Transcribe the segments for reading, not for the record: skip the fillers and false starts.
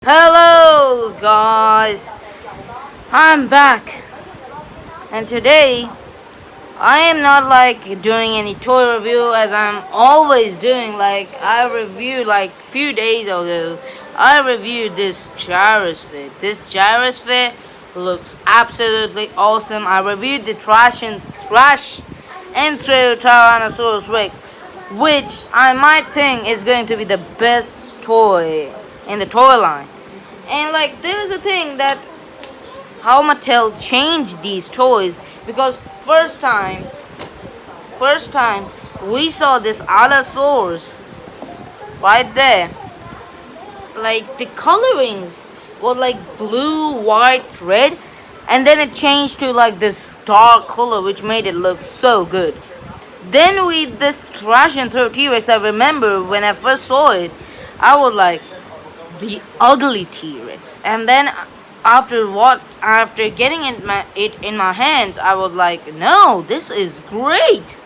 Hello guys, I'm back, and today I am not doing any toy review as I'm always doing. I reviewed few days ago. I reviewed this gyrus fit. This gyrus fit looks absolutely awesome. I reviewed the trash and trail Tyrannosaurus Rex, which I might think is going to be the best toy in the toy line. And there's a thing that how Mattel changed these toys, because first time we saw this Allosaurus right there. The colorings were blue, white, red, and then it changed to this dark color, which made it look so good. Then with this Thrash and Throw T-Rex, I remember when I first saw it, I was like, the ugly T-Rex. And then after getting it in my hands, I was like, no, this is great.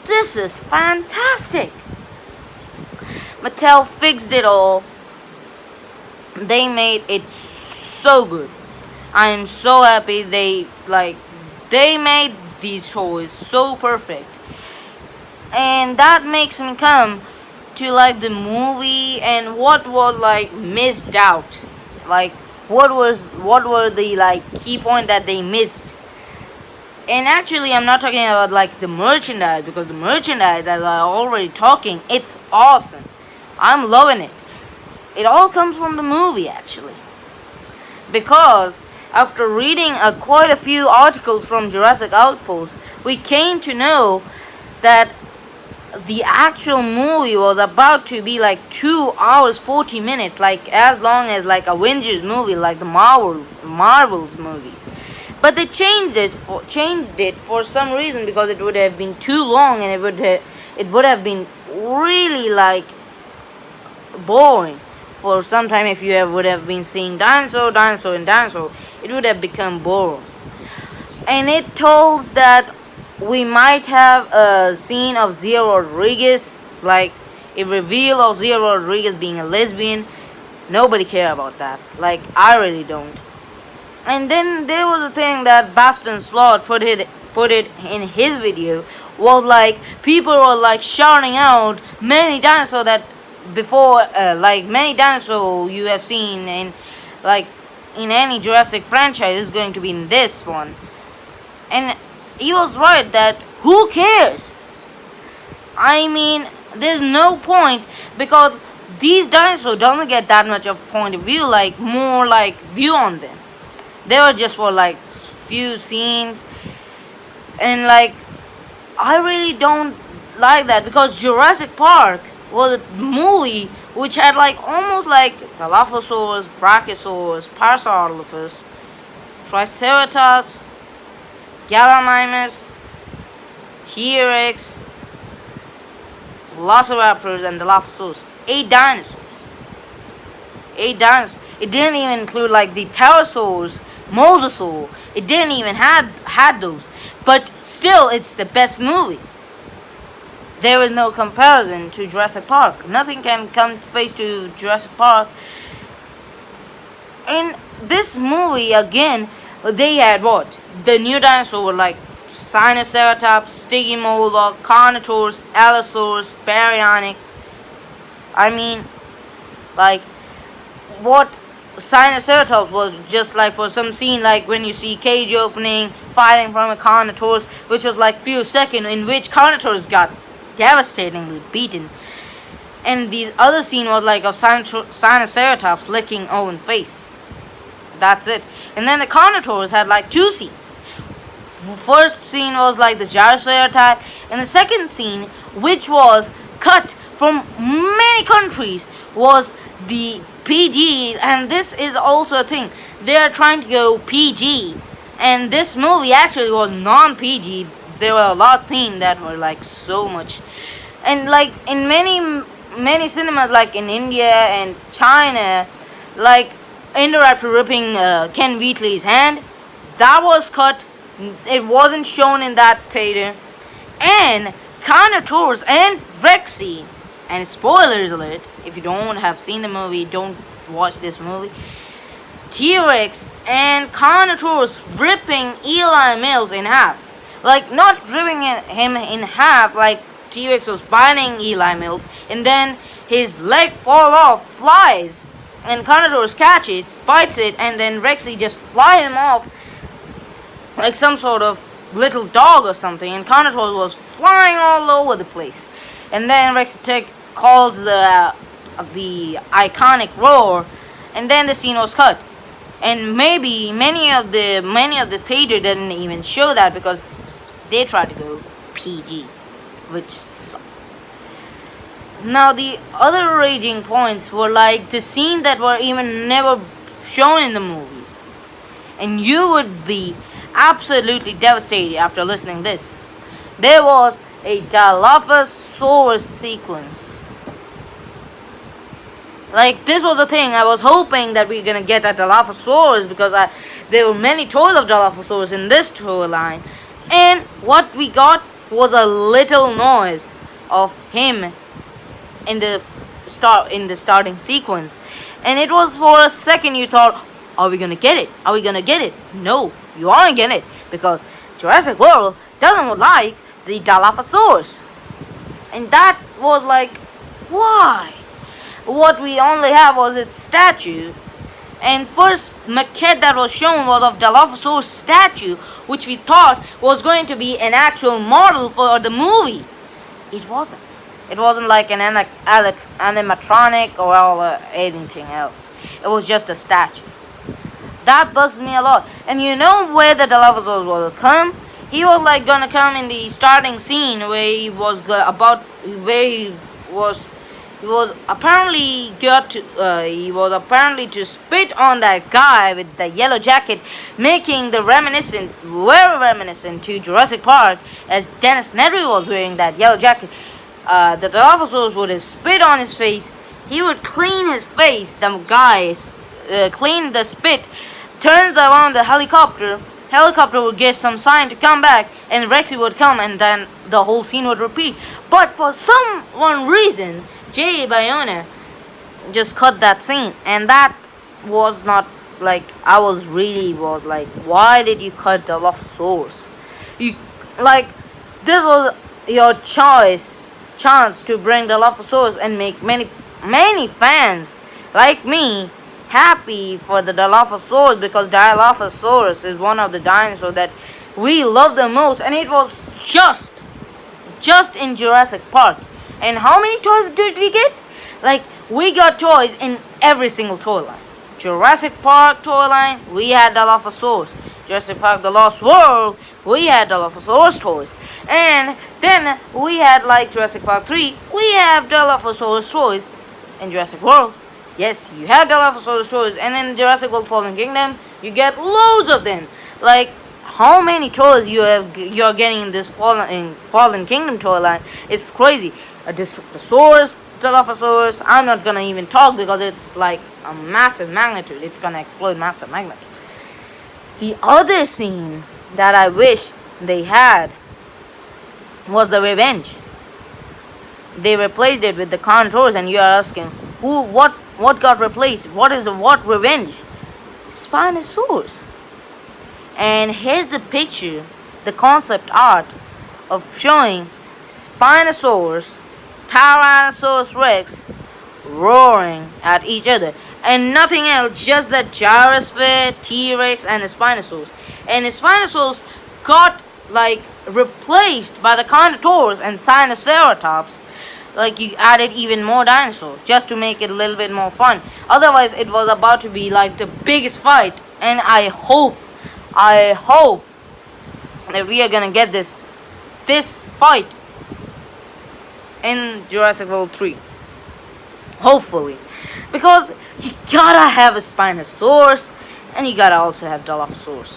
This is fantastic. Mattel fixed it all. They made it so good. I am so happy they made these toys so perfect. And that makes me come to the movie and what was missed out. What were the key point that they missed. And actually I'm not talking about the merchandise, because the merchandise, as I already talking, it's awesome. I'm loving it. It all comes from the movie actually. Because after reading quite a few articles from Jurassic Outpost, we came to know that the actual movie was about to be 2 hours 40 minutes, as long as Avengers movie, the Marvel's movies. But they changed it for some reason, because it would have been too long and it would have been really boring for some time. If you would have been seeing dinosaur, it would have become boring. And it tells that we might have a scene of Zia Rodriguez, a reveal of Zia Rodriguez being a lesbian. Nobody care about that. I really don't. And then there was a thing that Baston Slot put it in his video, was people were shouting out many dinosaurs that before, many dinosaurs you have seen in any Jurassic franchise is going to be in this one. And he was right that who cares? I mean, there's no point, because these dinosaurs don't get that much of point of view, more view on them. They were just for few scenes. And I really don't like that, because Jurassic Park was a movie which had almost Dilophosaurus, Brachiosaurus, Parasaurolophus, Triceratops, Gallimimus, T-Rex, Velociraptors, and Dilophosaurus. 8 dinosaurs. It didn't even include the pterosaurs, mosasaur. It didn't even had those. But still, it's the best movie. There is no comparison to Jurassic Park. Nothing can come face to Jurassic Park. In this movie, again, they had what? The new dinosaurs were Sinoceratops, Stygimoloch, Carnotaurus, Allosaurus, Baryonyx. I mean, what Sinoceratops was just for some scene, when you see cage opening, fighting from a Carnotaurus, which was few seconds, in which Carnotaurus got devastatingly beaten. And the other scene was of Sinoceratops licking Owen's face. That's it. And then the Carnotaurus had 2 scenes. First scene was the gyrosaur attack, and the second scene, which was cut from many countries, was the PG. And this is also a thing, they are trying to go PG, and this movie actually was non-PG. There were a lot of scenes that were so much, and in many cinemas in India and China, Indoraptor ripping Ken Wheatley's hand, that was cut. It wasn't shown in that theater. And Carnotaurus and Rexy, and spoilers alert, if you don't have seen the movie, don't watch this movie. T-Rex and Carnotaurus ripping Eli Mills in half. Like, not ripping him in half, like T-Rex was biting Eli Mills, and then his leg fall off, flies, and Carnotaurus catch it, bites it, and then Rexy just fly him off like some sort of little dog or something, and Carnotaurus was flying all over the place. And then Rexy calls the iconic roar, and then the scene was cut. And maybe many of the theater didn't even show that because they tried to go PG, which sucked. Now the other raging points were like the scene that were even never shown in the movies, and you would be absolutely devastated after listening to this. There was a Dilophosaurus sequence. Like, this was the thing. I was hoping that we were gonna get a Dilophosaurus because there were many toys of Dilophosaurus in this toy line, and what we got was a little noise of him in the starting sequence, and it was for a second you thought, are we gonna get it? Are we gonna get it? No, you aren't getting it because Jurassic World doesn't like the Dilophosaurus, and that was like, why? What we only have was its statue, and first maquette that was shown was of Dilophosaurus statue, which we thought was going to be an actual model for the movie. It wasn't. It wasn't like an animatronic or anything else. It was just a statue. That bugs me a lot. And you know where the Dilophosaurus will come? He was like gonna come in the starting scene where he was apparently to spit on that guy with the yellow jacket, making the very reminiscent to Jurassic Park, as Dennis Nedry was wearing that yellow jacket. The Dilophosaurus would spit on his face. He would clean his face. The guy clean the spit, turns around the helicopter. Helicopter would give some sign to come back, and Rexy would come, and then the whole scene would repeat. But for some reason, J. Bayona just cut that scene, and that was not like, I was like, why did you cut the Dilophosaurus? You like, this was your chance to bring the Dilophosaurus and make many fans like me happy for the Dilophosaurus, because Dilophosaurus is one of the dinosaurs that we love the most, and it was just in Jurassic Park. And how many toys did we get? Like, we got toys in every single toy line. Jurassic Park toy line, we had Dilophosaurus. Jurassic Park The Lost World, we had Dilophosaurus toys. And then we had like Jurassic Park 3, we have Dilophosaurus toys. In Jurassic World, yes, you have Dilophosaurus toys. And in Jurassic World Fallen Kingdom, you get loads of them. Like, how many toys you're getting in this Fallen Kingdom toy line? It's crazy. A Disruptosaurus, Dilophosaurus. I'm not gonna even talk because it's like a massive magnitude. It's gonna explode massive magnitude. The other scene that I wish they had was the revenge. They replaced it with the Carnotaurus, and you are asking, what got replaced? What revenge? Spinosaurus. And here's the picture, the concept art of showing Spinosaurus, Tyrannosaurus Rex roaring at each other, and nothing else, just the Gyrosphere, T-Rex, and the Spinosaurus. And the Spinosaurus got like replaced by the Carnotaurus and Sinoceratops. Like, you added even more dinosaurs just to make it a little bit more fun. Otherwise, it was about to be like the biggest fight, and I hope that we are gonna get this fight in Jurassic World 3. Hopefully. Because you gotta have a Spinosaurus, and you gotta also have Dilophosaurus.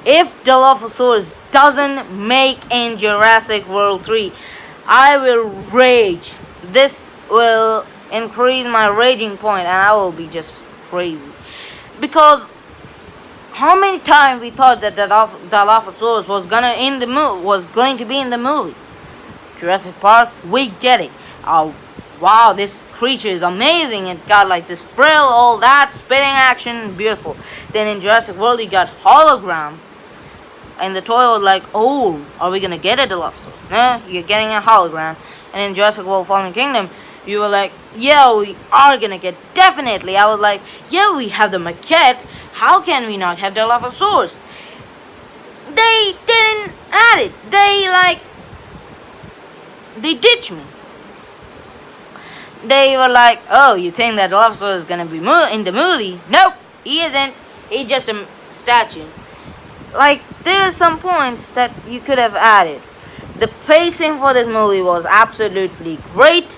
If Dilophosaurus doesn't make in Jurassic World 3, I will rage. This will increase my raging point, and I will be just crazy. Because how many times we thought that Dilophosaurus was going to be in the movie? Jurassic Park, we get it. wow, this creature is amazing. It got like this frill, all that, spitting action, beautiful. Then in Jurassic World, you got hologram. And the toy was like, oh, are we gonna get a Dilophosaurus? No, you're getting a hologram. And in Jurassic World Fallen Kingdom, you were like, yeah, we are gonna get, definitely. I was like, yeah, we have the maquette. How can we not have Dilophosaurus? They didn't add it. They ditched me. They were like, oh, you think that Dilophosaurus is gonna be in the movie? Nope, he isn't. He's just a statue. Like, there are some points that you could have added. The pacing for this movie was absolutely great.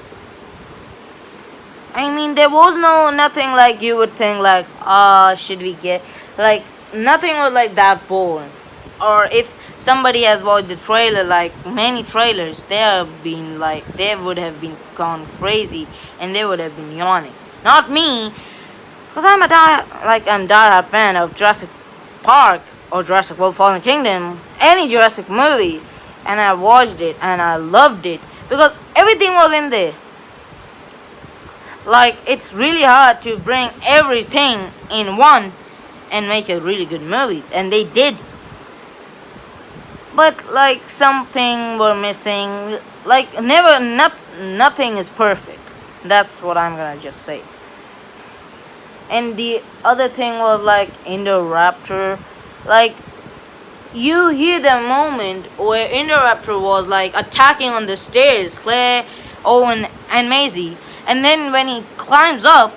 I mean, there was nothing like you would think like, should we get, like, nothing was like that boring. Or if somebody has watched the trailer, like many trailers, they would have been gone crazy and they would have been yawning. Not me, because I'm diehard fan of Jurassic Park or Jurassic World Fallen Kingdom, any Jurassic movie, and I watched it and I loved it because everything was in there. Like, it's really hard to bring everything in one and make a really good movie, and they did. But like, something were missing. Like, nothing is perfect. That's what I'm gonna just say. And the other thing was like Indoraptor. Like, you hear the moment where Indoraptor was like attacking on the stairs, Claire, Owen, and Maisie. And then when he climbs up,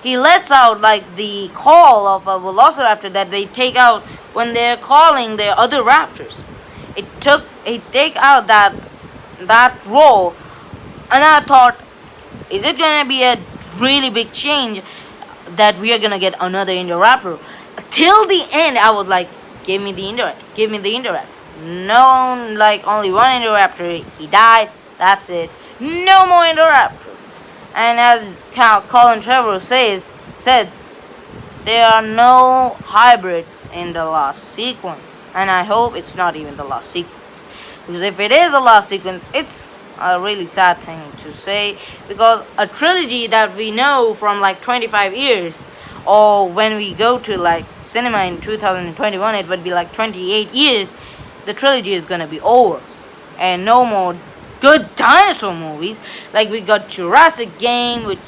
he lets out like the call of a velociraptor that they take out when they're calling their other raptors. It take out that roar, and I thought, is it gonna be a really big change that we are gonna get another Indoraptor? Till the end, I was like, give me the Indoraptor. No, like, only one Indoraptor. He died. That's it. No more Indoraptor. And as Colin Trevor says, there are no hybrids in the last sequence. And I hope it's not even the last sequence. Because if it is the last sequence, it's a really sad thing to say. Because a trilogy that we know from like 25 years, or when we go to like cinema in 2021, it would be like 28 years, the trilogy is gonna be over. And no more good dinosaur movies. Like, we got Jurassic Game, which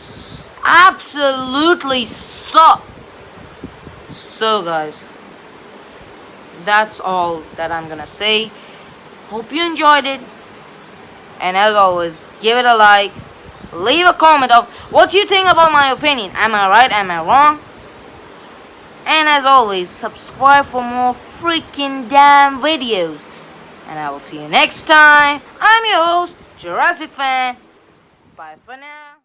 absolutely sucked. So guys, that's all that I'm gonna say. Hope you enjoyed it, and as always, give it a like, leave a comment of what you think about my opinion. Am I right? Am I wrong? And as always, subscribe for more freaking damn videos. And I will see you next time. I'm your host, Jurassic Fan. Bye for now.